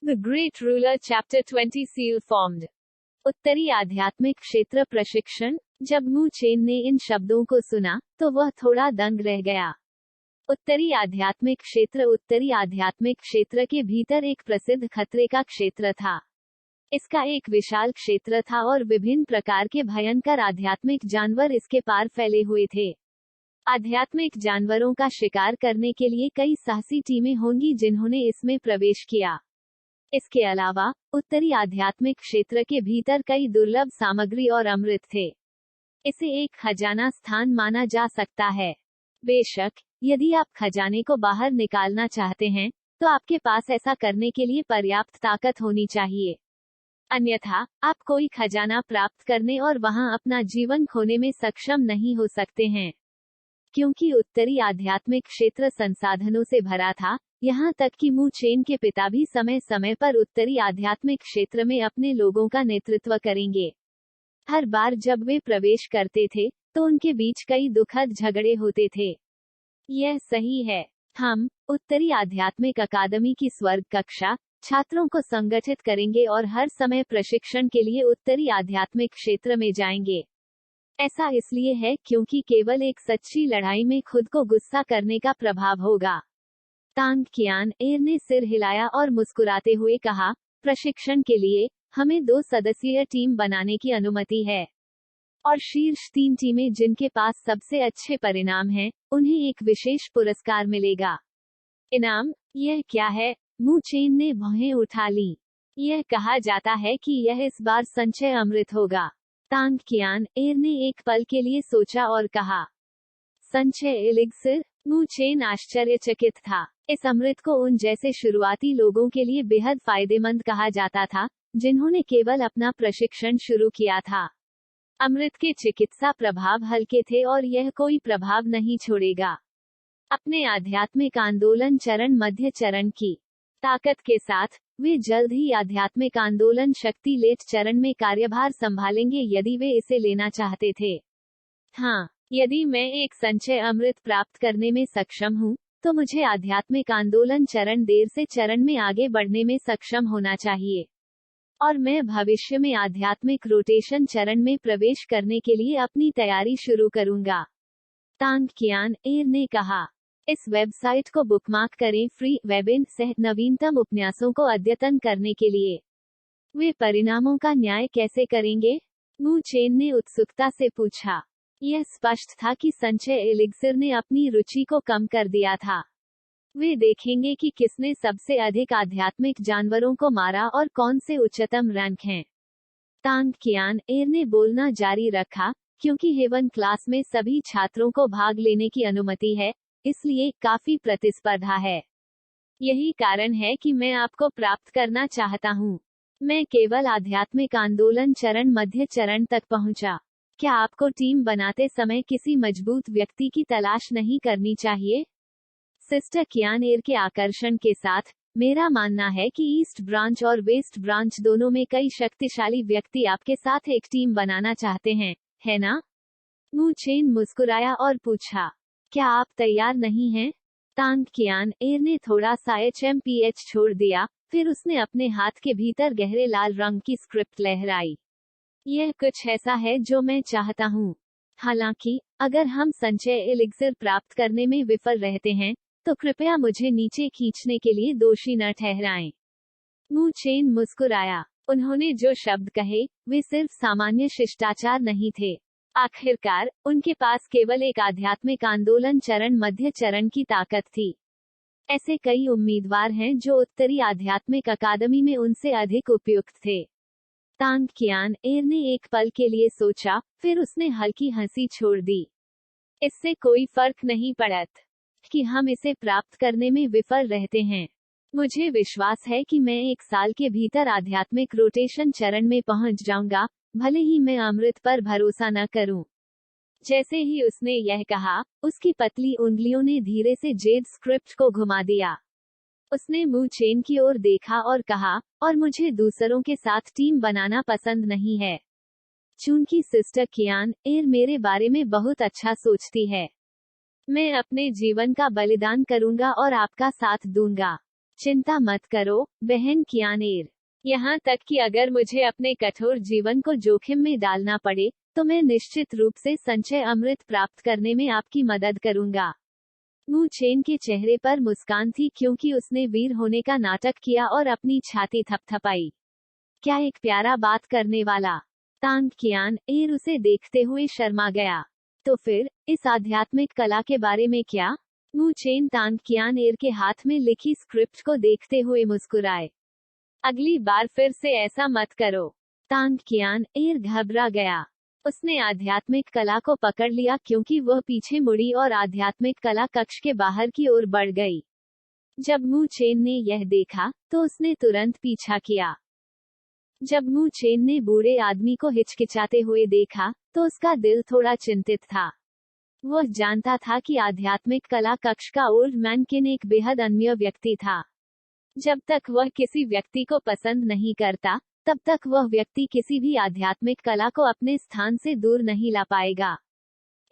The Great Ruler Chapter 20 Seal Formed. उत्तरी आध्यात्मिक क्षेत्र प्रशिक्षण। जब मू चेन ने इन शब्दों को सुना तो वह थोड़ा दंग रह गया। उत्तरी आध्यात्मिक क्षेत्र के भीतर एक प्रसिद्ध खतरे का क्षेत्र था। इसका एक विशाल क्षेत्र था और विभिन्न प्रकार के भयंकर आध्यात्मिक जानवर इसके पार फैले हुए थे। आध्यात्मिक जानवरों का शिकार करने के लिए कई साहसी टीमें होंगी जिन्होंने इसमें प्रवेश किया। इसके अलावा उत्तरी आध्यात्मिक क्षेत्र के भीतर कई दुर्लभ सामग्री और अमृत थे। इसे एक खजाना स्थान माना जा सकता है। बेशक, यदि आप खजाने को बाहर निकालना चाहते हैं, तो आपके पास ऐसा करने के लिए पर्याप्त ताकत होनी चाहिए। अन्यथा, आप कोई खजाना प्राप्त करने और वहां अपना जीवन खोने में सक्षम नहीं हो सकते हैं। क्योंकि उत्तरी आध्यात्मिक क्षेत्र संसाधनों से भरा था, यहाँ तक कि मू चेन के पिता भी समय समय पर उत्तरी आध्यात्मिक क्षेत्र में अपने लोगों का नेतृत्व करेंगे। हर बार जब वे प्रवेश करते थे, तो उनके बीच कई दुखद झगड़े होते थे। यह सही है। हम उत्तरी आध्यात्मिक अकादमी की स्वर्ग कक्षा छात्रों को संगठित करेंगे और हर समय प्रशिक्षण के लिए उत्तरी आध्यात्मिक क्षेत्र में जाएंगे। ऐसा इसलिए है क्योंकि केवल एक सच्ची लड़ाई में खुद को गुस्सा करने का प्रभाव होगा। तांग कियान एर ने सिर हिलाया और मुस्कुराते हुए कहा, प्रशिक्षण के लिए हमें 2 सदस्यीय टीम बनाने की अनुमति है, और शीर्ष 3 टीमें जिनके पास सबसे अच्छे परिणाम हैं, उन्हें एक विशेष पुरस्कार मिलेगा। इनाम? यह क्या है? मू चेन ने भौहें उठा ली। यह कहा जाता है कि यह इस बार संचय अमृत होगा। तांग कियान एर ने एक पल के लिए सोचा और कहा, संचय एलिक्सिर? मू चेन आश्चर्यचकित था। इस अमृत को उन जैसे शुरुआती लोगों के लिए बेहद फायदेमंद कहा जाता था, जिन्होंने केवल अपना प्रशिक्षण शुरू किया था। अमृत के चिकित्सा प्रभाव हल्के थे और यह कोई प्रभाव नहीं छोड़ेगा। अपने आध्यात्मिक आंदोलन चरण मध्य चरण की ताकत के साथ, वे जल्द ही आध्यात्मिक आंदोलन शक्ति लेट चरण में कार्यभार संभालेंगे यदि वे इसे लेना चाहते थे। हाँ, यदि मैं एक संचय अमृत प्राप्त करने में सक्षम हूँ, तो मुझे आध्यात्मिक आंदोलन चरण देर से चरण में आगे बढ़ने में सक्षम होना चाहिए, और मैं भविष्य में आध्यात्मिक रोटेशन चरण में प्रवेश करने के लिए अपनी तैयारी शुरू करूंगा। तांग कियान एर ने कहा, इस वेबसाइट को बुकमार्क करें फ्री वेबिन सह नवीनतम उपन्यासों को अद्यतन करने के लिए। वे परिणामों का न्याय कैसे करेंगे? मू चेन ने उत्सुकता से पूछा। यह स्पष्ट था कि संचय एलिक्सिर ने अपनी रुचि को कम कर दिया था। वे देखेंगे कि किसने सबसे अधिक आध्यात्मिक जानवरों को मारा और कौन से उच्चतम रैंक हैं। तांग कियान एर ने बोलना जारी रखा, क्योंकि हेवन क्लास में सभी छात्रों को भाग लेने की अनुमति है, इसलिए काफी प्रतिस्पर्धा है। यही कारण है कि मैं आपको प्राप्त करना चाहता हूँ। मैं केवल आध्यात्मिक आंदोलन चरण मध्य चरण तक पहुँचा। क्या आपको टीम बनाते समय किसी मजबूत व्यक्ति की तलाश नहीं करनी चाहिए? सिस्टर कियान एर के आकर्षण के साथ, मेरा मानना है कि ईस्ट ब्रांच और वेस्ट ब्रांच दोनों में कई शक्तिशाली व्यक्ति आपके साथ एक टीम बनाना चाहते हैं, है ना? मू चेन मुस्कुराया और पूछा, क्या आप तैयार नहीं हैं? तांग कियान एर ने थोड़ा सा HMPH छोड़ दिया, फिर उसने अपने हाथ के भीतर गहरे लाल रंग की स्क्रिप्ट लहराई। यह कुछ ऐसा है जो मैं चाहता हूँ। हालांकि, अगर हम संचय एलिक्सिर प्राप्त करने में विफल रहते हैं, तो कृपया मुझे नीचे खींचने के लिए दोषी न ठहराएं। मू चेन मुस्कुराया। उन्होंने जो शब्द कहे, वे सिर्फ सामान्य शिष्टाचार नहीं थे। आखिरकार, उनके पास केवल एक आध्यात्मिक आंदोलन चरण मध्य चरण की ताकत थी। ऐसे कई उम्मीदवार हैं जो उत्तरी आध्यात्मिक अकादमी में उनसे अधिक उपयुक्त थे। तांग कियान एर ने एक पल के लिए सोचा, फिर उसने हल्की हंसी छोड़ दी। इससे कोई फर्क नहीं पड़त कि हम इसे प्राप्त करने में विफल रहते हैं। मुझे विश्वास है कि मैं 1 साल के भीतर आध्यात्मिक रोटेशन चरण में पहुंच जाऊंगा, भले ही मैं अमृत पर भरोसा न करूं। जैसे ही उसने यह कहा, उसकी पतली उंगलियों ने धीरे से जेड स्क्रिप्ट को घुमा दिया। उसने मू चेन की ओर देखा और कहा, और मुझे दूसरों के साथ टीम बनाना पसंद नहीं है। चूंकि सिस्टर कियान एर मेरे बारे में बहुत अच्छा सोचती है, मैं अपने जीवन का बलिदान करूंगा और आपका साथ दूंगा। चिंता मत करो बहन कियानेर। यहाँ तक कि अगर मुझे अपने कठोर जीवन को जोखिम में डालना पड़े तो मैं निश्चित रूप से संचय अमृत प्राप्त करने में आपकी मदद करूंगा। मू चेन के चेहरे पर मुस्कान थी क्योंकि उसने वीर होने का नाटक किया और अपनी छाती थपथपाई। क्या एक प्यारा बात करने वाला। तांग कियान एर उसे देखते हुए शर्मा गया। तो फिर इस आध्यात्मिक कला के बारे में क्या? मू चेन तांग कियान एर के हाथ में लिखी स्क्रिप्ट को देखते हुए मुस्कुराए। अगली बार फिर से ऐसा मत करो। तांग कियान एर घबरा गया। उसने आध्यात्मिक कला को पकड़ लिया क्योंकि वह पीछे मुड़ी और आध्यात्मिक कला कक्ष के बाहर की ओर बढ़ गई। जब मू चेन ने यह देखा तो उसने तुरंत पीछा किया। जब मू चेन ने बूढ़े आदमी को हिचकिचाते हुए देखा तो उसका दिल थोड़ा चिंतित था। वह जानता था कि आध्यात्मिक कला कक्ष का ओल्ड मैन किन एक बेहद अन्य व्यक्ति था। जब तक वह किसी व्यक्ति को पसंद नहीं करता तब तक वह व्यक्ति किसी भी आध्यात्मिक कला को अपने स्थान से दूर नहीं ला पाएगा।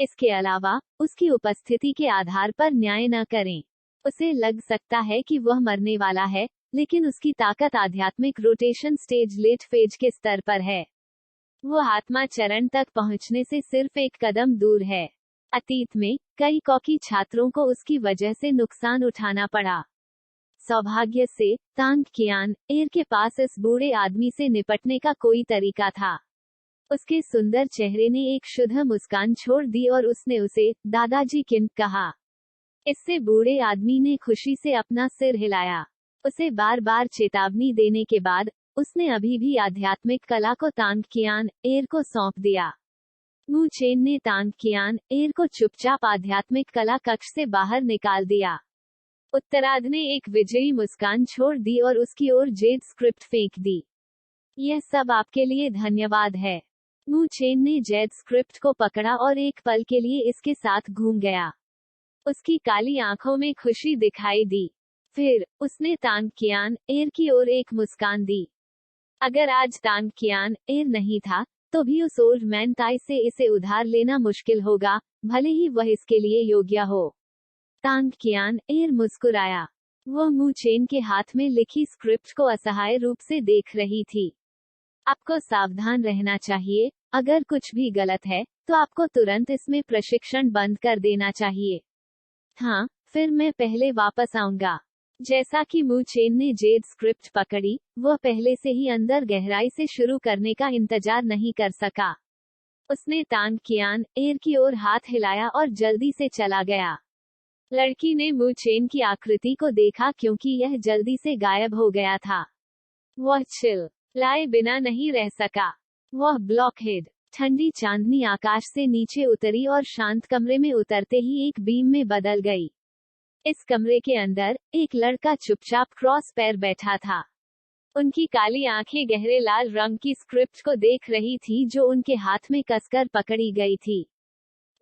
इसके अलावा उसकी उपस्थिति के आधार पर न्याय न करें। उसे लग सकता है कि वह मरने वाला है, लेकिन उसकी ताकत आध्यात्मिक रोटेशन स्टेज लेट फेज के स्तर पर है। वो आत्मा चरण तक पहुंचने से सिर्फ एक कदम दूर है। अतीत में कई कॉकी छात्रों को उसकी वजह से नुकसान उठाना पड़ा। सौभाग्य से तांग कियान एर के पास इस बूढ़े आदमी से निपटने का कोई तरीका था। उसके सुंदर चेहरे ने एक शुद्ध मुस्कान छोड़ दी और उसने उसे दादाजी किन कहा। इससे बूढ़े आदमी ने खुशी से अपना सिर हिलाया। उसे बार बार चेतावनी देने के बाद उसने अभी भी आध्यात्मिक कला को तांग कियान एर को सौंप दिया। मू चेन ने तांग कियान एर को चुपचाप आध्यात्मिक कला कक्ष से बाहर निकाल दिया। उत्तरार्ध ने एक विजयी मुस्कान छोड़ दी और उसकी ओर जेड स्क्रिप्ट फेंक दी। यह सब आपके लिए धन्यवाद है। मू चेन ने जेड स्क्रिप्ट को पकड़ा और एक पल के लिए इसके साथ घूम गया। उसकी काली आंखों में खुशी दिखाई दी। फिर उसने तांग कियान एर की ओर एक मुस्कान दी। अगर आज तांग कियान एर नहीं था तो भी उस ओल्ड मैन ताई से इसे उधार लेना मुश्किल होगा, भले ही वह इसके लिए योग्य हो। तांग कियान एर मुस्कुराया। वह मू चेन के हाथ में लिखी स्क्रिप्ट को असहाय रूप से देख रही थी। आपको सावधान रहना चाहिए। अगर कुछ भी गलत है तो आपको तुरंत इसमें प्रशिक्षण बंद कर देना चाहिए। हाँ, फिर मैं पहले वापस आऊंगा। जैसा कि मू चेन ने जेड स्क्रिप्ट पकड़ी, वह पहले से ही अंदर गहराई से शुरू करने का इंतजार नहीं कर सका। उसने तांग कियान एर की ओर हाथ हिलाया और जल्दी से चला गया। लड़की ने मू चेन की आकृति को देखा क्योंकि यह जल्दी से गायब हो गया था। वह चिल लाए बिना नहीं रह सका। वह ब्लॉकहेड ठंडी चांदनी आकाश से नीचे उतरी और शांत कमरे में उतरते ही एक बीम में बदल गई। इस कमरे के अंदर एक लड़का चुपचाप क्रॉस पैर बैठा था। उनकी काली आंखें गहरे लाल रंग की स्क्रिप्ट को देख रही थी जो उनके हाथ में कसकर पकड़ी गई थी।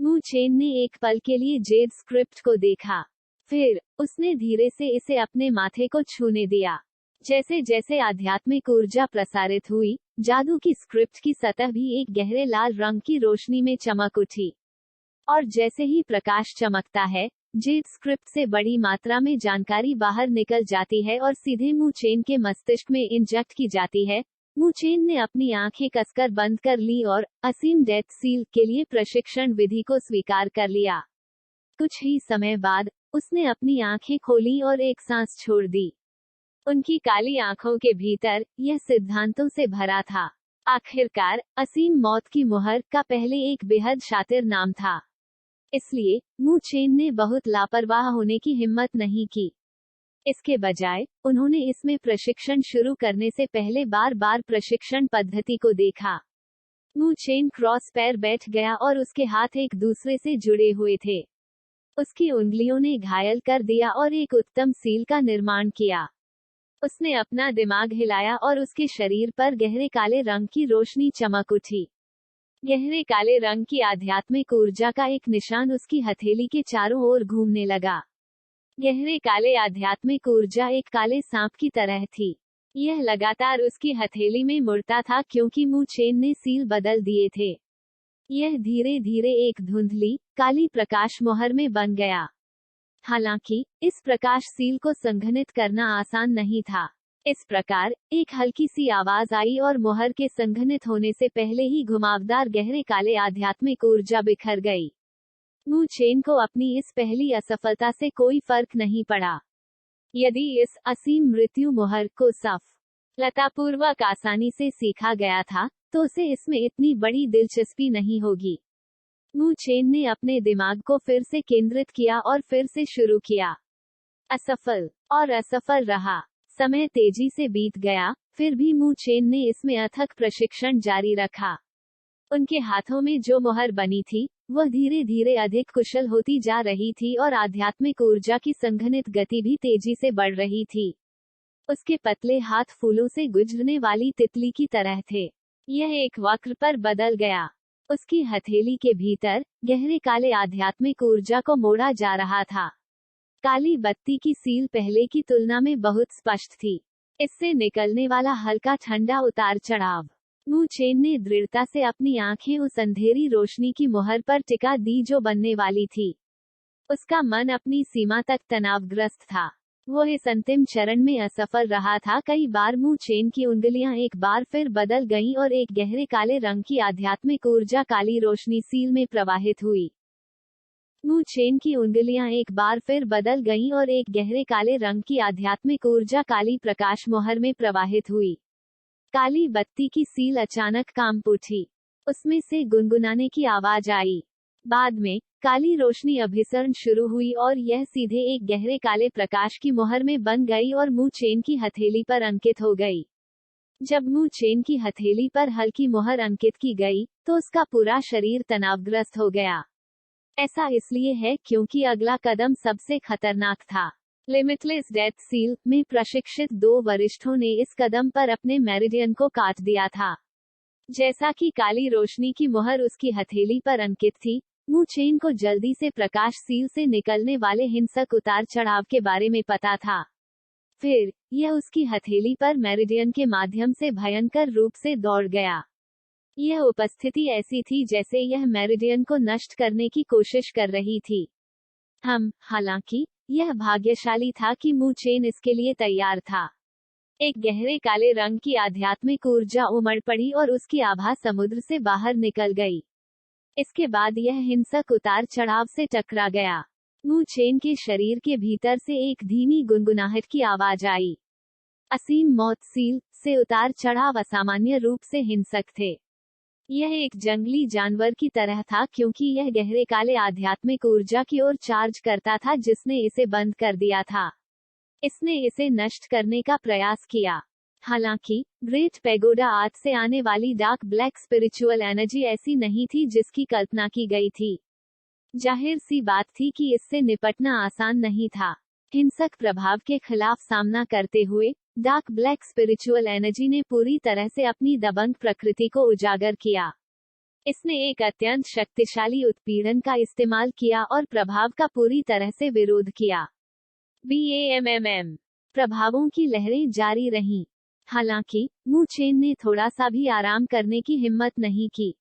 मू चेन ने एक पल के लिए जेड स्क्रिप्ट को देखा। फिर उसने धीरे से इसे अपने माथे को छूने दिया। जैसे जैसे आध्यात्मिक ऊर्जा प्रसारित हुई, जादू की स्क्रिप्ट की सतह भी एक गहरे लाल रंग की रोशनी में चमक उठी। और जैसे ही प्रकाश चमकता है, जेड स्क्रिप्ट से बड़ी मात्रा में जानकारी बाहर निकल जाती है और सीधे मू चेन के मस्तिष्क में इंजेक्ट की जाती है। मू चेन ने अपनी आंखें कसकर बंद कर ली और असीम डेथ सील के लिए प्रशिक्षण विधि को स्वीकार कर लिया। कुछ ही समय बाद उसने अपनी आंखें खोली और एक सांस छोड़ दी। उनकी काली आंखों के भीतर यह सिद्धांतों से भरा था। आखिरकार असीम मौत की मुहर का पहले एक बेहद शातिर नाम था। इसलिए मू चेन ने बहुत लापरवाह होने की हिम्मत नहीं की। इसके बजाय उन्होंने इसमें प्रशिक्षण शुरू करने से पहले बार बार प्रशिक्षण पद्धति को देखा। मू चेन क्रॉस पैर बैठ गया और उसके हाथ एक दूसरे से जुड़े हुए थे। उसकी उंगलियों ने घायल कर दिया और एक उत्तम सील का निर्माण किया। उसने अपना दिमाग हिलाया और उसके शरीर पर गहरे काले रंग की रोशनी चमक उठी। गहरे काले रंग की आध्यात्मिक ऊर्जा का एक निशान उसकी हथेली के चारों ओर घूमने लगा। गहरे काले आध्यात्मिक ऊर्जा एक काले सांप की तरह थी। यह लगातार उसकी हथेली में मुड़ता था क्योंकि मू चेन ने सील बदल दिए थे। यह धीरे धीरे एक धुंधली काली प्रकाश मोहर में बन गया। हालांकि इस प्रकाशशील को संघनित करना आसान नहीं था। इस प्रकार एक हल्की सी आवाज आई और मुहर के संघनित होने से पहले ही घुमावदार गहरे काले आध्यात्मिक ऊर्जा बिखर गई। मू चेन को अपनी इस पहली असफलता से कोई फर्क नहीं पड़ा। यदि इस असीम मृत्यु मुहर को सफलतापूर्वक आसानी से सीखा गया था, तो उसे इसमें इतनी बड़ी दिलचस्पी नहीं होगी। मू चेन ने अपने दिमाग को फिर से केंद्रित किया और फिर से शुरू किया। असफल और असफल रहा। समय तेजी से बीत गया, फिर भी मू चेन ने इसमें अथक प्रशिक्षण जारी रखा। उनके हाथों में जो मुहर बनी थी, वह धीरे धीरे अधिक कुशल होती जा रही थी और आध्यात्मिक ऊर्जा की संघनित गति भी तेजी से बढ़ रही थी। उसके पतले हाथ फूलों से गुजरने वाली तितली की तरह थे। यह एक वक्र पर बदल गया। उसकी हथेली के भीतर गहरे काले आध्यात्मिक ऊर्जा को मोड़ा जा रहा था। काली बत्ती की सील पहले की तुलना में बहुत स्पष्ट थी। इससे निकलने वाला हल्का ठंडा उतार चढ़ाव। मू चेन ने दृढ़ता से अपनी आंखें उस अंधेरी रोशनी की मुहर पर टिका दी जो बनने वाली थी। उसका मन अपनी सीमा तक तनावग्रस्त था। वो इस अंतिम चरण में असफल रहा था। कई बार मू चेन की उंगलियां एक बार फिर बदल गईं और एक गहरे काले रंग की आध्यात्मिक ऊर्जा काली रोशनी सील में प्रवाहित हुई। मू चेन की उंगलियां एक बार फिर बदल गईं और एक गहरे काले रंग की आध्यात्मिक ऊर्जा काली प्रकाश मोहर में प्रवाहित हुई। काली बत्ती की सील अचानक कांप उठी। उसमें से गुनगुनाने की आवाज आई। बाद में काली रोशनी अभिसरण शुरू हुई और यह सीधे एक गहरे काले प्रकाश की मोहर में बन गई और मू चेन की हथेली पर अंकित हो गई। जब मू चेन की हथेली पर हल्की मोहर अंकित की गई, तो उसका पूरा शरीर तनावग्रस्त हो गया। ऐसा इसलिए है क्योंकि अगला कदम सबसे खतरनाक था। लिमिटलेस डेथ सील में प्रशिक्षित 2 वरिष्ठों ने इस कदम पर अपने मेरिडियन को काट दिया था। जैसा कि काली रोशनी की मोहर उसकी हथेली पर अंकित थी, मू चेन को जल्दी से प्रकाश सील से निकलने वाले हिंसक उतार चढ़ाव के बारे में पता था। फिर यह उसकी हथेली पर मेरिडियन के माध्यम से भयंकर रूप से दौड़ गया। यह उपस्थिति ऐसी थी जैसे यह मेरिडियन को नष्ट करने की कोशिश कर रही थी। हालांकि यह भाग्यशाली था कि मू चेन इसके लिए तैयार था। एक गहरे काले रंग की आध्यात्मिक ऊर्जा उमड़ पड़ी और उसकी आभा समुद्र से बाहर निकल गई। इसके बाद यह हिंसक उतार चढ़ाव से टकरा गया। मू चेन के शरीर के भीतर से एक धीमी गुनगुनाहट की आवाज आई। असीम मौत सील से उतार चढ़ाव असामान्य रूप से हिंसक थे। यह एक जंगली जानवर की तरह था क्योंकि यह गहरे काले आध्यात्मिक ऊर्जा की ओर चार्ज करता था जिसने इसे बंद कर दिया था। इसने इसे नष्ट करने का प्रयास किया। हालांकि ग्रेट पैगोडा आर्ट से आने वाली डार्क ब्लैक स्पिरिचुअल एनर्जी ऐसी नहीं थी जिसकी कल्पना की गई थी। जाहिर सी बात थी कि इससे निपटना आसान नहीं था। हिंसक प्रभाव के खिलाफ सामना करते हुए डार्क ब्लैक स्पिरिचुअल एनर्जी ने पूरी तरह से अपनी दबंग प्रकृति को उजागर किया। इसने एक अत्यंत शक्तिशाली उत्पीड़न का इस्तेमाल किया और प्रभाव का पूरी तरह से विरोध किया। BAMMM प्रभावों की लहरें जारी रहीं। हालांकि मू चेन ने थोड़ा सा भी आराम करने की हिम्मत नहीं की।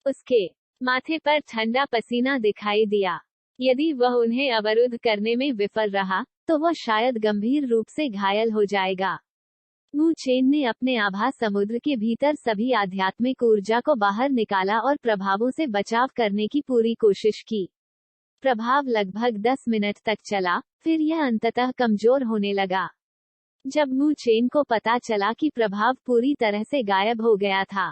उसके माथे पर ठंडा पसीना दिखाई दिया। यदि वह उन्हें अवरुद्ध करने में विफल रहा, तो वह शायद गंभीर रूप से घायल हो जाएगा। मू चेन ने अपने आभा समुद्र के भीतर सभी आध्यात्मिक ऊर्जा को बाहर निकाला और प्रभावों से बचाव करने की पूरी कोशिश की। प्रभाव लगभग 10 मिनट तक चला, फिर यह अंततः कमजोर होने लगा। जब मू चेन को पता चला कि प्रभाव पूरी तरह से गायब हो गया था,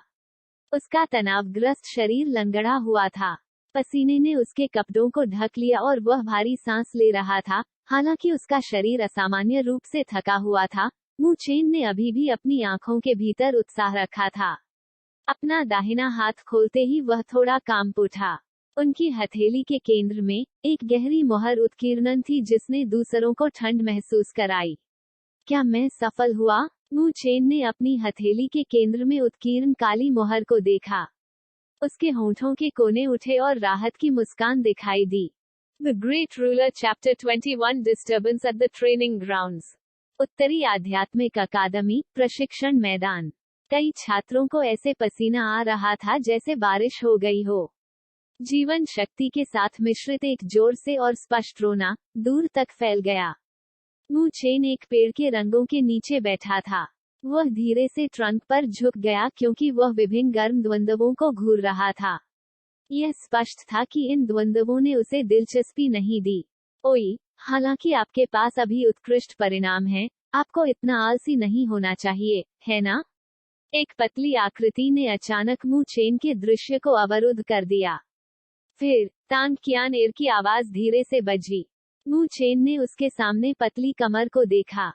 उसका तनावग्रस्त शरीर लंगड़ा हुआ था। पसीने ने उसके कपड़ों को ढक लिया और वह भारी सांस ले रहा था। हालांकि उसका शरीर असामान्य रूप से थका हुआ था, मू चेन ने अभी भी अपनी आंखों के भीतर उत्साह रखा था। अपना दाहिना हाथ खोलते ही वह थोड़ा कांप उठा। उनकी हथेली के केंद्र में एक गहरी मोहर उत्कीर्णन थी जिसने दूसरों को ठंड महसूस कराई। क्या मैं सफल हुआ? मू चेन ने अपनी हथेली के केंद्र में उत्कीर्ण काली मोहर को देखा। उसके होंठों के कोने उठे और राहत की मुस्कान दिखाई दी। The Great Ruler Chapter 21 Disturbance at the Training Grounds। उत्तरी आध्यात्मिक अकादमी प्रशिक्षण मैदान। कई छात्रों को ऐसे पसीना आ रहा था जैसे बारिश हो गई हो। जीवन शक्ति के साथ मिश्रित एक जोर से और स्पष्ट रोना दूर तक फैल गया। मू चेन एक पेड़ के रंगों के नीचे बैठा था। वह धीरे से ट्रंक पर झुक गया क्योंकि वह विभिन्न गर्म द्वंद्वों को घूर रहा था। यह स्पष्ट था कि इन द्वंद्वों ने उसे दिलचस्पी नहीं दी। ओई, हालांकि आपके पास अभी उत्कृष्ट परिणाम हैं, आपको इतना आलसी नहीं होना चाहिए, है ना? एक पतली आकृति ने अचानक मू चेन के दृश्य को अवरुद्ध कर दिया। फिर तांग कियान एर की आवाज धीरे से बजी। मू चेन ने उसके सामने पतली कमर को देखा।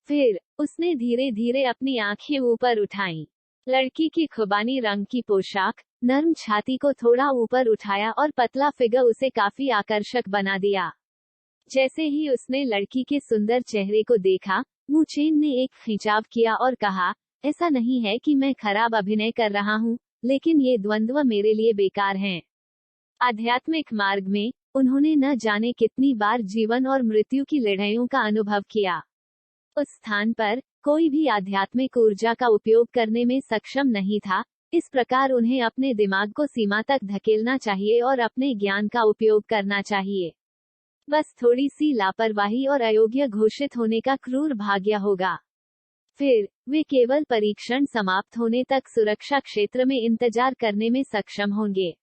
फिर उसने धीरे धीरे अपनी आंखें ऊपर उठाईं। लड़की की खुबानी रंग की पोशाक, नर्म छाती को थोड़ा ऊपर उठाया और पतला फिगर उसे काफी आकर्षक बना दिया। जैसे ही उसने लड़की के सुंदर चेहरे को देखा, मू चेन ने एक खिंचाव किया और कहा, ऐसा नहीं है कि मैं खराब अभिनय कर रहा हूँ, लेकिन ये द्वंद्व मेरे लिए बेकार हैं। आध्यात्मिक मार्ग में उन्होंने न जाने कितनी बार जीवन और मृत्यु की लड़ाइयों का अनुभव किया। उस स्थान पर कोई भी आध्यात्मिक ऊर्जा का उपयोग करने में सक्षम नहीं था। इस प्रकार उन्हें अपने दिमाग को सीमा तक धकेलना चाहिए और अपने ज्ञान का उपयोग करना चाहिए। बस थोड़ी सी लापरवाही और अयोग्य घोषित होने का क्रूर भाग्य होगा। फिर वे केवल परीक्षण समाप्त होने तक सुरक्षा क्षेत्र में इंतजार करने में सक्षम होंगे।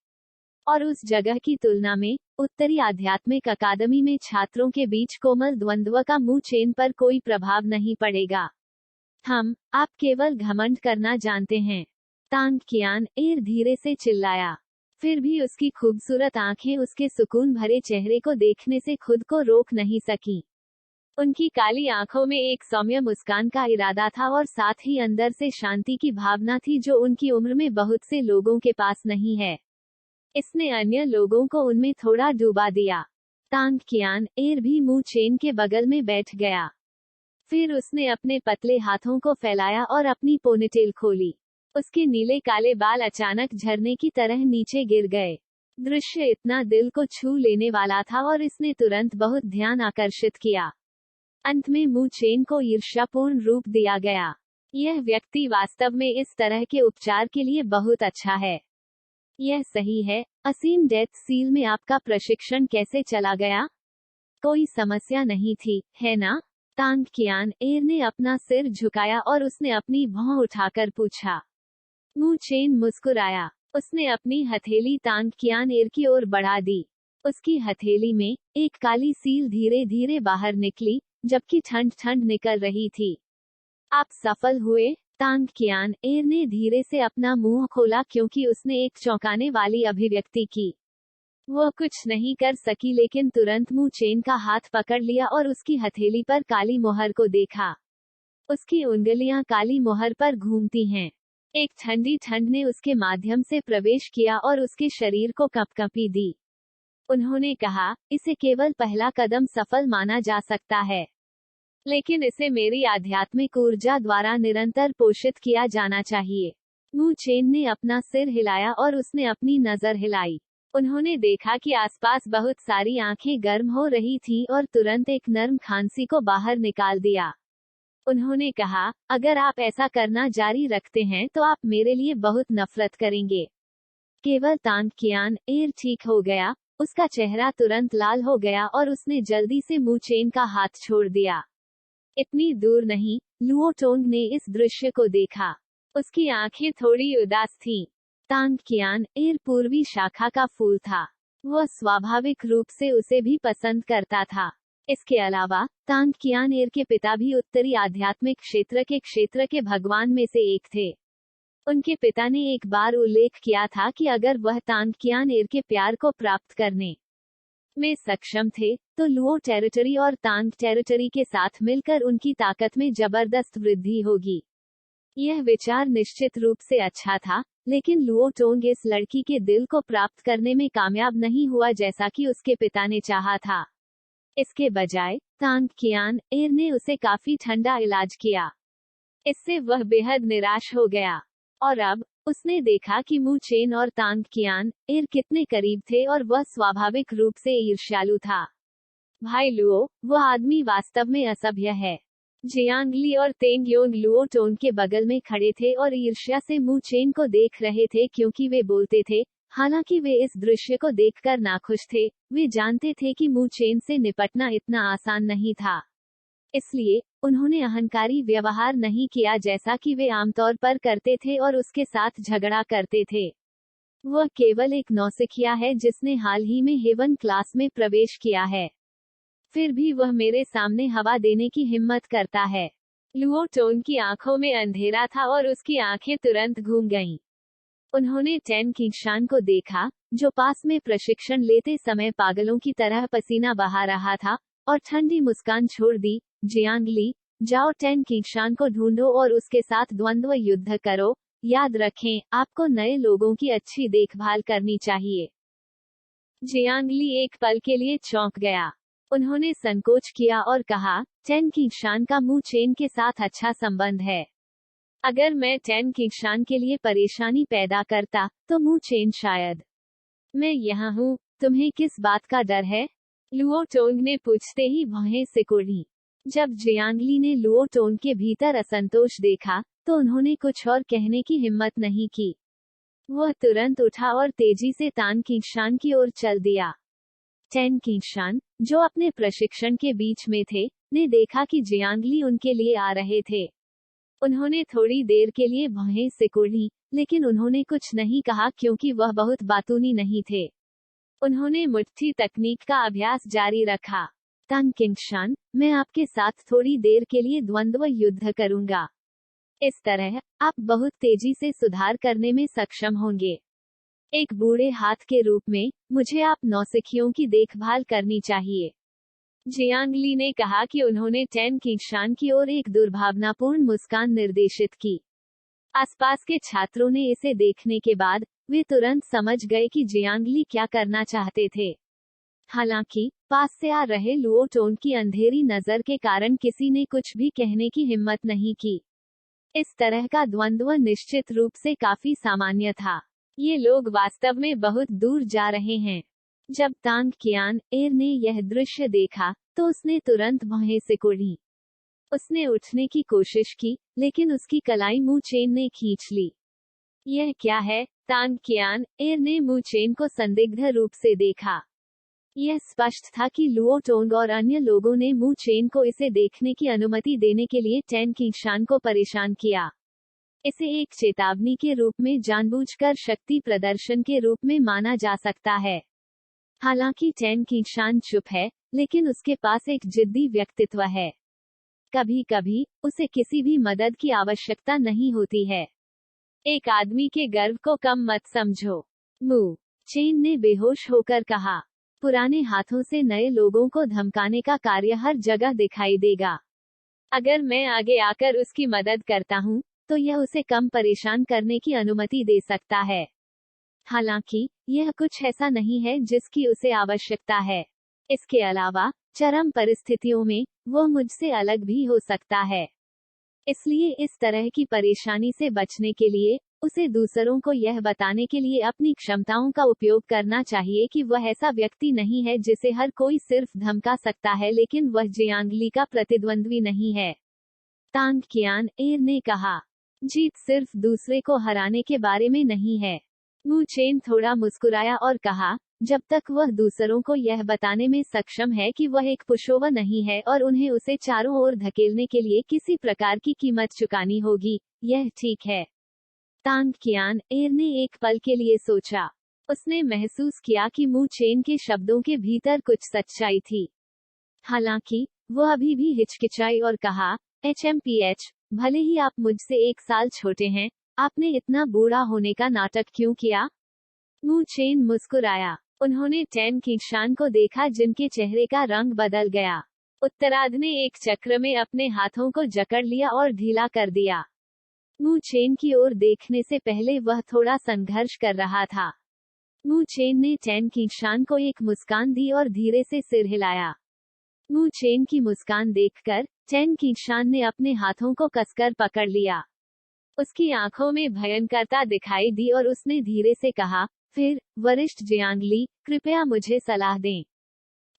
और उस जगह की तुलना में उत्तरी आध्यात्मिक अकादमी में छात्रों के बीच कोमल द्वंद्व का मू चेन पर कोई प्रभाव नहीं पड़ेगा। आप केवल घमंड करना जानते हैं, तांग कियान एर धीरे से चिल्लाया। फिर भी उसकी खूबसूरत आंखें उसके सुकून भरे चेहरे को देखने से खुद को रोक नहीं सकी। उनकी काली आंखों में एक सौम्य मुस्कान का इरादा था और साथ ही अंदर से शांति की भावना थी जो उनकी उम्र में बहुत से लोगों के पास नहीं है। इसने अन्य लोगों को उनमें थोड़ा डूबा दिया। तांग कियान एर भी मू चेन के बगल में बैठ गया। फिर उसने अपने पतले हाथों को फैलाया और अपनी पोनीटेल खोली। उसके नीले काले बाल अचानक झरने की तरह नीचे गिर गए। दृश्य इतना दिल को छू लेने वाला था और इसने तुरंत बहुत ध्यान आकर्षित किया। अंत में मू चेन को ईर्ष्यापूर्ण रूप दिया गया। यह व्यक्ति वास्तव में इस तरह के उपचार के लिए बहुत अच्छा है। यह सही है। असीम डेथ सील में आपका प्रशिक्षण कैसे चला गया? कोई समस्या नहीं थी, है ना? तांग कियान एर ने अपना सिर झुकाया और उसने अपनी भौं उठाकर पूछा। मू चेन मुस्कुराया। उसने अपनी हथेली तांग कियान एर की ओर बढ़ा दी। उसकी हथेली में एक काली सील धीरे धीरे बाहर निकली, जबकि ठंड ठंड निकल रही थी। आप सफल हुए? तांग कियान एर ने धीरे से अपना मुंह खोला क्योंकि उसने एक चौंकाने वाली अभिव्यक्ति की। वह कुछ नहीं कर सकी लेकिन तुरंत मू चेन का हाथ पकड़ लिया और उसकी हथेली पर काली मोहर को देखा। उसकी उंगलियां काली मोहर पर घूमती हैं। एक ठंडी ठंड ने उसके माध्यम से प्रवेश किया और उसके शरीर को कंपकंपी दी। उन्होंने कहा, इसे केवल पहला कदम सफल माना जा सकता है, लेकिन इसे मेरी आध्यात्मिक ऊर्जा द्वारा निरंतर पोषित किया जाना चाहिए। मू चेन ने अपना सिर हिलाया और उसने अपनी नजर हिलाई। उन्होंने देखा कि आसपास बहुत सारी आंखें गर्म हो रही थीं और तुरंत एक नर्म खांसी को बाहर निकाल दिया। उन्होंने कहा, अगर आप ऐसा करना जारी रखते हैं तो आप मेरे लिए बहुत नफरत करेंगे। केवल तांग कियान एर ठीक हो गया। उसका चेहरा तुरंत लाल हो गया और उसने जल्दी से मू चेन का हाथ छोड़ दिया। इतनी दूर नहीं, लुओ टोंग ने इस दृश्य को देखा। उसकी आंखें थोड़ी उदास थीं। तांग कियान एर पूर्वी शाखा का फूल था। वह स्वाभाविक रूप से उसे भी पसंद करता था। इसके अलावा तांग कियान एर के पिता भी उत्तरी आध्यात्मिक क्षेत्र के भगवान में से एक थे। उनके पिता ने एक बार उल्लेख किया था कि अगर वह तांग कियान एर के प्यार को प्राप्त करने में सक्षम थे, तो लुओ टेरिटरी और तांग टेरिटरी के साथ मिलकर उनकी ताकत में जबरदस्त वृद्धि होगी। यह विचार निश्चित रूप से अच्छा था, लेकिन लुओ टोंग इस लड़की के दिल को प्राप्त करने में कामयाब नहीं हुआ जैसा कि उसके पिता ने चाहा था। इसके बजाय तांग कियान एर ने उसे काफी ठंडा इलाज किया। इससे वह बेहद निराश हो गया। और अब उसने देखा कि मू चेन और तांग कियान एर कितने करीब थे और वह स्वाभाविक रूप से ईर्ष्यालु था। भाई लुओ, वह आदमी वास्तव में असभ्य है। जियांगली और तेंग योंग लुओ टोंग के बगल में खड़े थे और ईर्ष्या से मू चेन को देख रहे थे क्योंकि वे बोलते थे, हालांकि वे इस दृश्य को देखकर नाखुश थे, वे जानते थे कि मू चेन से निपटना इतना आसान नहीं था। इसलिए उन्होंने अहंकारी व्यवहार नहीं किया जैसा कि वे आमतौर पर करते थे और उसके साथ झगड़ा करते थे। वह केवल एक नौसिखिया है जिसने हाल ही में हेवन क्लास में प्रवेश किया है। फिर भी वह मेरे सामने हवा देने की हिम्मत करता है। लुओ टोंग की आंखों में अंधेरा था और उसकी आंखें तुरंत घूम गईं। उन्होंने टेन किंगशान को देखा, जो पास में प्रशिक्षण लेते समय पागलों की तरह पसीना बहा रहा था, और ठंडी मुस्कान छोड़ दी। जियांग ली, जाओ टेन किंगशान को ढूंढो और उसके साथ द्वंद्व युद्ध करो। याद रखें, आपको नए लोगों की अच्छी देखभाल करनी चाहिए। जियांग ली एक पल के लिए चौंक गया। उन्होंने संकोच किया और कहा, टेन किंगशान का मू चेन के साथ अच्छा संबंध है। अगर मैं टेन किंगशान के लिए परेशानी पैदा करता, तो मू चेन शायद। मैं यहाँ हूँ, तुम्हें किस बात का डर है? लुओ टोंग ने पूछते ही भौहें सिकुड़ी। जब जियांगली ने लुओ टोंग के भीतर असंतोष देखा, तो उन्होंने कुछ और कहने की हिम्मत नहीं की। वह तुरंत उठा और तेजी से तान किंगशान की ओर चल दिया। टेन किंगशान, जो अपने प्रशिक्षण के बीच में थे, ने देखा कि जियांगली उनके लिए आ रहे थे। उन्होंने थोड़ी देर के लिए भौहें सिकुड़ी, लेकिन उन्होंने कुछ नहीं कहा क्योंकि वह बहुत बातूनी नहीं थे। उन्होंने मुट्ठी तकनीक का अभ्यास जारी रखा। तान किंगशान, मैं आपके साथ थोड़ी देर के लिए द्वंद्व युद्ध करूंगा। इस तरह आप बहुत तेजी से सुधार करने में सक्षम होंगे। एक बूढ़े हाथ के रूप में मुझे आप नौसिखियों की देखभाल करनी चाहिए। जियांगली ने कहा कि उन्होंने टेन किंगशान की ओर एक दुर्भावनापूर्ण मुस्कान निर्देशित की। आसपास के छात्रों ने इसे देखने के बाद वे तुरंत समझ गए कि जियांगली क्या करना चाहते थे। हालांकि पास से आ रहे लुओ टोंग की अंधेरी नजर के कारण किसी ने कुछ भी कहने की हिम्मत नहीं की। इस तरह का द्वंद्व निश्चित रूप से काफी सामान्य था। ये लोग वास्तव में बहुत दूर जा रहे हैं। जब तांग कियान एर ने यह दृश्य देखा, तो उसने तुरंत भौहें सिकुड़ी। उसने उठने की कोशिश की, लेकिन उसकी कलाई मू चेन ने खींच ली। यह क्या है? तांग कियान एर ने मू चेन को संदिग्ध रूप से देखा। यह स्पष्ट था कि लुओ टोंग और अन्य लोगों ने मू चेन को इसे देखने की अनुमति देने के लिए टेन किंगशान को परेशान किया। इसे एक चेतावनी के रूप में जानबूझकर शक्ति प्रदर्शन के रूप में माना जा सकता है। हालांकि टेन किंगशान चुप है, लेकिन उसके पास एक जिद्दी व्यक्तित्व है। कभी कभी उसे किसी भी मदद की आवश्यकता नहीं होती है। एक आदमी के गर्व को कम मत समझो, मू चेन ने बेहोश होकर कहा। पुराने हाथों से नए लोगों को धमकाने का कार्य हर जगह दिखाई देगा। अगर मैं आगे आकर उसकी मदद करता हूँ, तो यह उसे कम परेशान करने की अनुमति दे सकता है। हालांकि यह कुछ ऐसा नहीं है जिसकी उसे आवश्यकता है। इसके अलावा चरम परिस्थितियों में वह मुझसे अलग भी हो सकता है। इसलिए इस तरह की परेशानी से बचने के लिए उसे दूसरों को यह बताने के लिए अपनी क्षमताओं का उपयोग करना चाहिए कि वह ऐसा व्यक्ति नहीं है जिसे हर कोई सिर्फ धमका सकता है, लेकिन वह जियांगली का प्रतिद्वंद्वी नहीं है। तांग कियान एर ने कहा, जीत सिर्फ दूसरे को हराने के बारे में नहीं है। मू चेन थोड़ा मुस्कुराया और कहा, जब तक वह दूसरों को यह बताने में सक्षम है कि वह एक पुशोवा नहीं है और उन्हें उसे चारों ओर धकेलने के लिए किसी प्रकार की कीमत चुकानी होगी, यह ठीक है। तांग कियान एर ने एक पल के लिए सोचा। उसने महसूस किया कि मू चेन के शब्दों के भीतर कुछ सच्चाई थी। हालांकि वह अभी भी हिचकिचाई और कहा, HMPH, भले ही आप मुझसे 1 साल छोटे हैं, आपने इतना बूढ़ा होने का नाटक क्यों किया? मू चेन मुस्कुराया। उन्होंने टेन किंगशान को देखा जिनके चेहरे का रंग बदल गया। उत्तरार्ध ने एक चक्र में अपने हाथों को जकड़ लिया और ढीला कर दिया। मू चेन की ओर देखने से पहले वह थोड़ा संघर्ष कर रहा था। मू चेन ने टेन किंगशान को एक मुस्कान दी और धीरे से सिर हिलाया। मू चेन की मुस्कान देखकर टेन किंगशान ने अपने हाथों को कसकर पकड़ लिया। उसकी आंखों में भयंकरता दिखाई दी और उसने धीरे से कहा, फिर वरिष्ठ जियांगली, कृपया मुझे सलाह दें।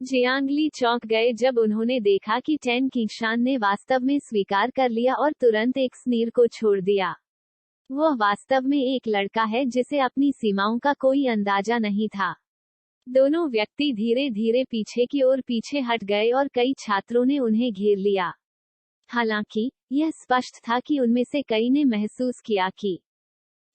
जियांगली चौंक गए जब उन्होंने देखा कि टेन किंगशान ने वास्तव में स्वीकार कर लिया और तुरंत एक स्नीर को छोड़ दिया। वह वास्तव में एक लड़का है जिसे अपनी सीमाओं का कोई अंदाजा नहीं था। दोनों व्यक्ति धीरे धीरे पीछे की ओर पीछे हट गए और कई छात्रों ने उन्हें घेर लिया। हालांकि यह स्पष्ट था कि उनमें से कई ने महसूस किया कि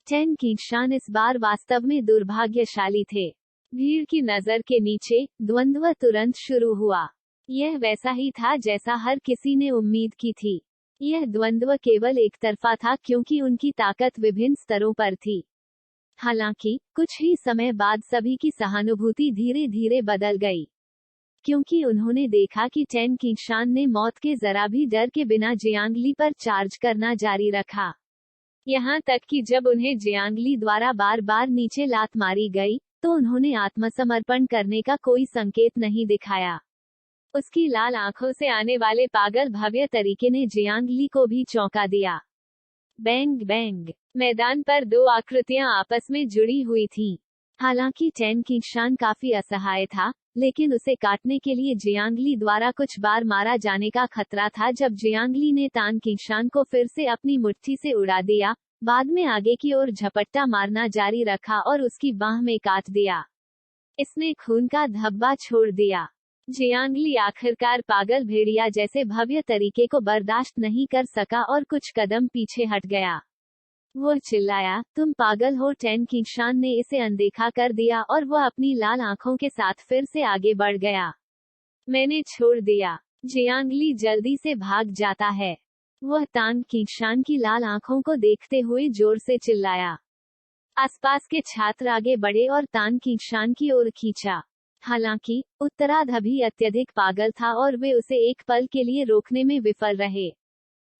चैन किंशान इस बार वास्तव में दुर्भाग्यशाली थे। भीड़ की नजर के नीचे द्वंद्व तुरंत शुरू हुआ। यह वैसा ही था जैसा हर किसी ने उम्मीद की थी। यह द्वंद्व केवल एक तरफा था क्योंकि उनकी ताकत विभिन्न स्तरों पर थी। हालांकि कुछ ही समय बाद सभी की सहानुभूति धीरे धीरे बदल गई, क्योंकि उन्होंने देखा कि चैन किंशान ने मौत के जरा भी डर के बिना जियांगली पर चार्ज करना जारी रखा। यहाँ तक कि जब उन्हें जियांगली द्वारा बार बार नीचे लात मारी गई तो उन्होंने आत्मसमर्पण करने का कोई संकेत नहीं दिखाया। उसकी लाल आंखों से आने वाले पागल भव्य तरीके ने जियांगली को भी चौंका दिया। Bang bang. मैदान पर दो आकृतियां आपस में जुड़ी हुई थीं। हालांकि चैन किंशान काफी असहाय था, लेकिन उसे काटने के लिए जियांगली द्वारा कुछ बार मारा जाने का खतरा था। जब जियांगली ने तान किंशान को फिर से अपनी मुट्ठी से उड़ा दिया, बाद में आगे की ओर झपट्टा मारना जारी रखा और उसकी बाह में काट दिया। इसने खून का धब्बा छोड़ दिया। जियांगली आखिरकार पागल भेड़िया जैसे भव्य तरीके को बर्दाश्त नहीं कर सका और कुछ कदम पीछे हट गया। वो चिल्लाया, तुम पागल हो। चैन किंशान ने इसे अनदेखा कर दिया और वह अपनी लाल आंखों के साथ फिर से आगे बढ़ गया। मैंने छोड़ दिया। जियांगली जल्दी से भाग जाता है। वह तान किंशान की लाल आंखों को देखते हुए जोर से चिल्लाया। आसपास के छात्र आगे बढ़े और तान किंशान की ओर खींचा। हालांकि उत्तरार्ध अभी अत्यधिक पागल था और वे उसे एक पल के लिए रोकने में विफल रहे।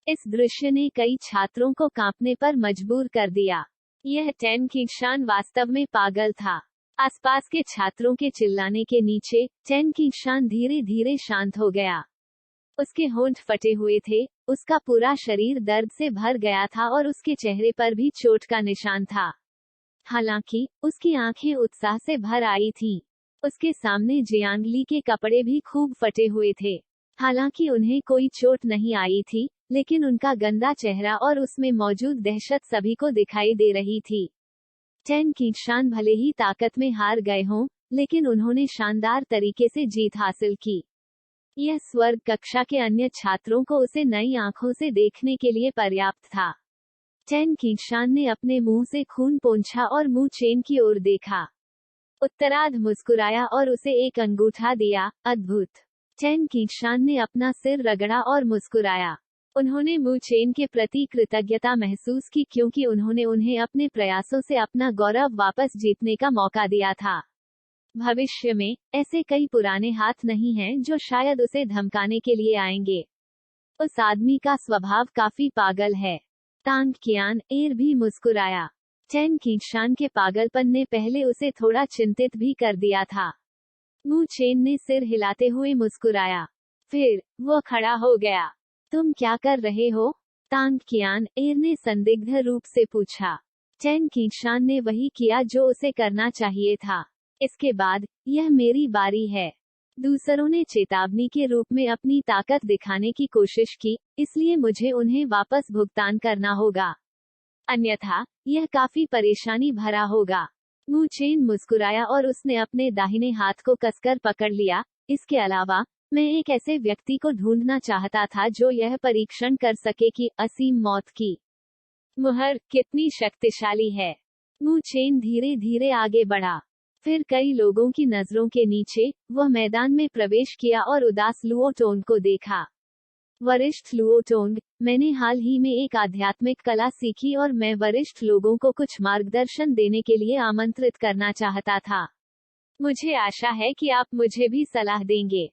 इस दृश्य ने कई छात्रों को कांपने पर मजबूर कर दिया। यह चैन किंशान वास्तव में पागल था। आसपास के छात्रों के चिल्लाने के नीचे चैन किंशान धीरे धीरे शांत हो गया। उसके होंठ फटे हुए थे, उसका पूरा शरीर दर्द से भर गया था और उसके चेहरे पर भी चोट का निशान था। हालांकि उसकी आंखें उत्साह से भर आई थीं। उसके सामने जियांगली के कपड़े भी खूब फटे हुए थे। हालांकि उन्हें कोई चोट नहीं आई थी, लेकिन उनका गंदा चेहरा और उसमें मौजूद दहशत सभी को दिखाई दे रही थी। चैन किंशान भले ही ताकत में हार गए हों, लेकिन उन्होंने शानदार तरीके से जीत हासिल की। यह स्वर्ग कक्षा के अन्य छात्रों को उसे नई आंखों से देखने के लिए पर्याप्त था। चैन किंशान ने अपने मुंह से खून पोंछा और मुंह चेन की ओर देखा। उत्तरार्ध मुस्कुराया और उसे एक अंगूठा दिया। अद्भुत। चैन किंशान ने अपना सिर रगड़ा और मुस्कुराया। उन्होंने मू चेन के प्रति कृतज्ञता महसूस की क्योंकि उन्होंने उन्हें अपने प्रयासों से अपना गौरव वापस जीतने का मौका दिया था। भविष्य में ऐसे कई पुराने हाथ नहीं हैं जो शायद उसे धमकाने के लिए आएंगे। उस आदमी का स्वभाव काफी पागल है। तांग कियान एर भी मुस्कुराया। चैन किंशान के पागलपन ने पहले उसे थोड़ा चिंतित भी कर दिया था। मू चेन ने सिर हिलाते हुए मुस्कुराया। फिर वो खड़ा हो गया। तुम क्या कर रहे हो? तांग कियान एर ने संदिग्ध रूप से पूछा। चैन किंशान ने वही किया जो उसे करना चाहिए था। इसके बाद यह मेरी बारी है। दूसरों ने चेतावनी के रूप में अपनी ताकत दिखाने की कोशिश की, इसलिए मुझे उन्हें वापस भुगतान करना होगा, अन्यथा यह काफी परेशानी भरा होगा। मू चेन मुस्कुराया और उसने अपने दाहिने हाथ को कसकर पकड़ लिया। इसके अलावा मैं एक ऐसे व्यक्ति को ढूंढना चाहता था जो यह परीक्षण कर सके कि असीम मौत की मुहर कितनी शक्तिशाली है। मू चेन धीरे धीरे आगे बढ़ा। फिर कई लोगों की नजरों के नीचे वह मैदान में प्रवेश किया और उदास लुओ टोंग को देखा। वरिष्ठ लुओ टोंग, मैंने हाल ही में एक आध्यात्मिक कला सीखी और मैं वरिष्ठ लोगों को कुछ मार्गदर्शन देने के लिए आमंत्रित करना चाहता था। मुझे आशा है कि आप मुझे भी सलाह देंगे।